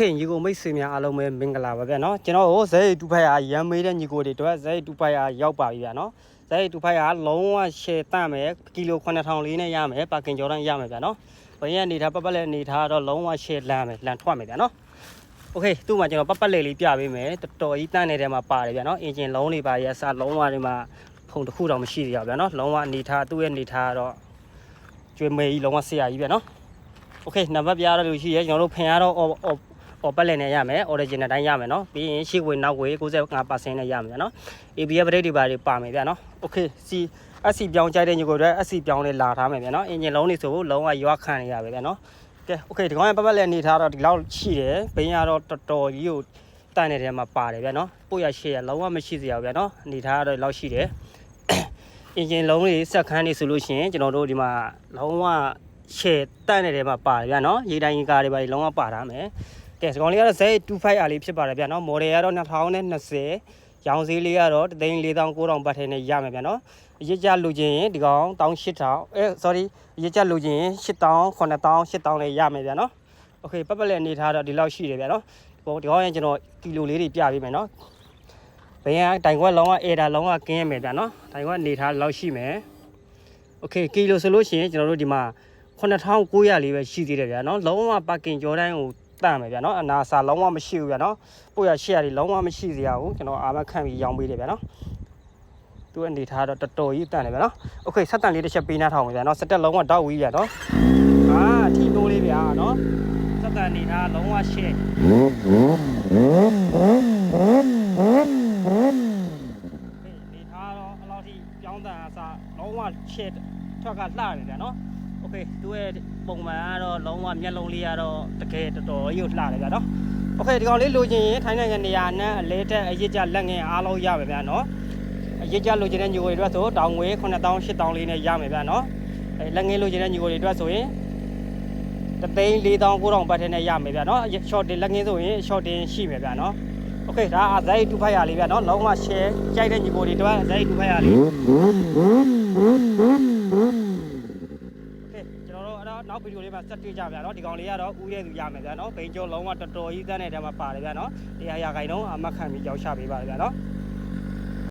Okay ညီကိုမိတ်ဆွေများအားလုံးပဲမင်္ဂလာပါဗျာနော်ကျွန်တော်ဇက်တူဖိုင်အားရမ်းမေးတဲ့ညီကိုတွေတော့ဇက်တူဖိုင်အားရောက်ပါပြီဗျာနော်ဇက်တူဖိုင်အားလုံးဝရှယ်တန့်မယ်ကီလို9000လေးနဲ့ရမယ်ပါကင်ကျော်တန်းရမယ်ဗျာနော်ဘယ်ရနေထားပတ်လဲနေထားတော့လုံးဝရှယ်လမ်းမယ်လမ်းထွက်မယ်ဗျာနော် Okay သူ့မှာကျွန်တော်ပတ်လေးပြပေးမယ်တော်တော်ကြီးတန့်နေတဲ့မှာပါတယ်ဗျာနော်အင်ဂျင်လုံးလေးပါရစလုံးဝဒီမှာဖုံတစ်ခုတော့မရှိသေးရဗျာနော်လုံးဝနေထားသူ့ရဲ့နေထားတော့ကျွေးမေးကြီးလုံးဝဆရာကြီးဗျာနော် Okay နံပါတ်ပြရလို့ရှိရဲကျွန်တော်တို့ဖင်ရတော့အော်ပတ်လည်းနဲ့ရမယ် original တိုင်းရမယ်နော်ပြီးရင်ရှေ့ဝေနောက်ဝေ 95% နဲ့ရမယ်နော် ABS brake တွေပါတွေပါမယ်ဗျာနော် Okay SC ပြောင်းကြိုက်တဲ့ညီကိုတွေ SC ပြောင်းလေးလာထားမယ်ဗျာနော်အင်ဂျင်လုံးတွေဆိုလုံးဝရွာခံနေရပဲဗျာနော်ကဲ Okay ဒီကောင်ကပတ်လည်းနေထားတော့ဒီလောက်ရှိတယ်ဘင်းရတော့တော်တော်ကြီးကိုတန့်နေတဲ့မှာပါတယ်ဗျာနော်ပို့ရရှေ့ရလုံးဝမရှိစရာဗျာနော်နေထားတော့လောက်ရှိတယ်အင်ဂျင်လုံးတွေစက်ခန်းတွေဆိုလို့ရှိရင်ကျွန်တော်တို့ဒီမှာလုံးဝရှေ့တန့်နေတဲ့မှာပါတယ်ဗျာနော်ရေတိုင်းကားတွေပါလုံးဝပါထားမယ်ကဲဒီကောင်လေးကတော့ Z25R လေးဖြစ်ပါတယ်ဗျာနော် model ကတော့2020ရောင်စည်းလေးကတော့349,000ဘတ်ထဲနဲ့ရမယ်ဗျာနော်အရစ်ကြလူချင်းရင်ဒီကောင်18000 sorry အရစ်ကြလူချင်းရင်8000 9000 8000လေးရမယ်ဗျာနော် Okay ပတ်လည်းအနေထားတော့ဒီလောက်ရှိတယ်ဗျာနော်ဒီကောင်ရင်ကျွန်တော်ကီလိုလေးတွေပြပေးမယ်နော်ဘယ်ကတိုင်ခွက်လုံးဝအေဒါလုံးဝကင်းရမယ်ဗျာနော်တိုင်ခွက်အနေထားလောက်ရှိမယ် Okay ကီလိုဆိုလို့ရှိရင်ကျွန်တော်တို့ဒီမှာ9900လေးပဲရှိသေးတယ်ဗျာနော်လုံးဝပါကင်ကျော်တိုင်းကိုတန့်မယ်ဗျာနော်အနာစာလုံးဝမရှိဘူးဗျာနော်ပို့ရရှေ့ရတွေလုံးဝမရှိစရာဘူးကျွန်တော်အာမခံပြီးရောင်းပေးတယ်ဗျာနော်သူအနေထားတော့တော်တော်ကြီးတန့်တယ်ဗျာနော် Okay ဆက်တန်လေးတစ်ချက်ပေးနှထောင်မယ်ဗျာနော်စက်တက်လုံးဝတောက်ဝီးဗျာနော်အထီတိုးလေးဗျာနော်စက်တန်အနေထားလုံးဝရှေ့အနေထားတော့အလောက်ထိပြောင်းတန်အစားလုံးဝရှေ့ထွက်ကလှတယ်ဗျာနော်Okay သူ့ရဲ့ပုံမှန်ကတော့လုံးဝမျက်လုံးလေးကတော့တကယ်တော်တော်ကြီးကိုလှတယ်ဗျာနော် Okay ဒီကောင်လေးလိုချင်ရင်ထိုင်းနိုင်ငံနေရာနဲ့အလဲတက်အရစ်ကြလက်ငယ်အားလုံးရမယ်ဗျာနော်အရစ်ကြလိုချင်တဲ့ညီကိုတွေအတွက်ဆိုတောင်ငွေ9000 8000လေးနဲ့ရမယ်ဗျာနော်လက်ငယ်လိုချင်တဲ့ညီကိုတွေအတွက်ဆိုရင်349,000ဘတ်ထဲနဲ့ရမယ်ဗျာနော် short တင်လက်ငယ်ဆိုရင် short တင်ရှိမယ်ဗျာနော် Okay ဒါအဇိုက်2500လေးဗျာနော်လုံးဝ share ကြိုက်တဲ့ညီကိုတွေအတွက်အဇိုက်2500လေးနောက်ဗီဒီယိုလေးမှာဆက်တွေ့ကြဗျာနော်ဒီကောင်လေးကတော့ဥရဲသူရမယ်ဗျာနော်ဘိန်းကျော်လုံးဝတော်တော်ကြီးတန်းတဲ့ထဲမှာပါတယ်ဗျာနော်တရားရခိုင်တော့အမတ်ခံပြီးရောက်ချပေးပါဗျာနော်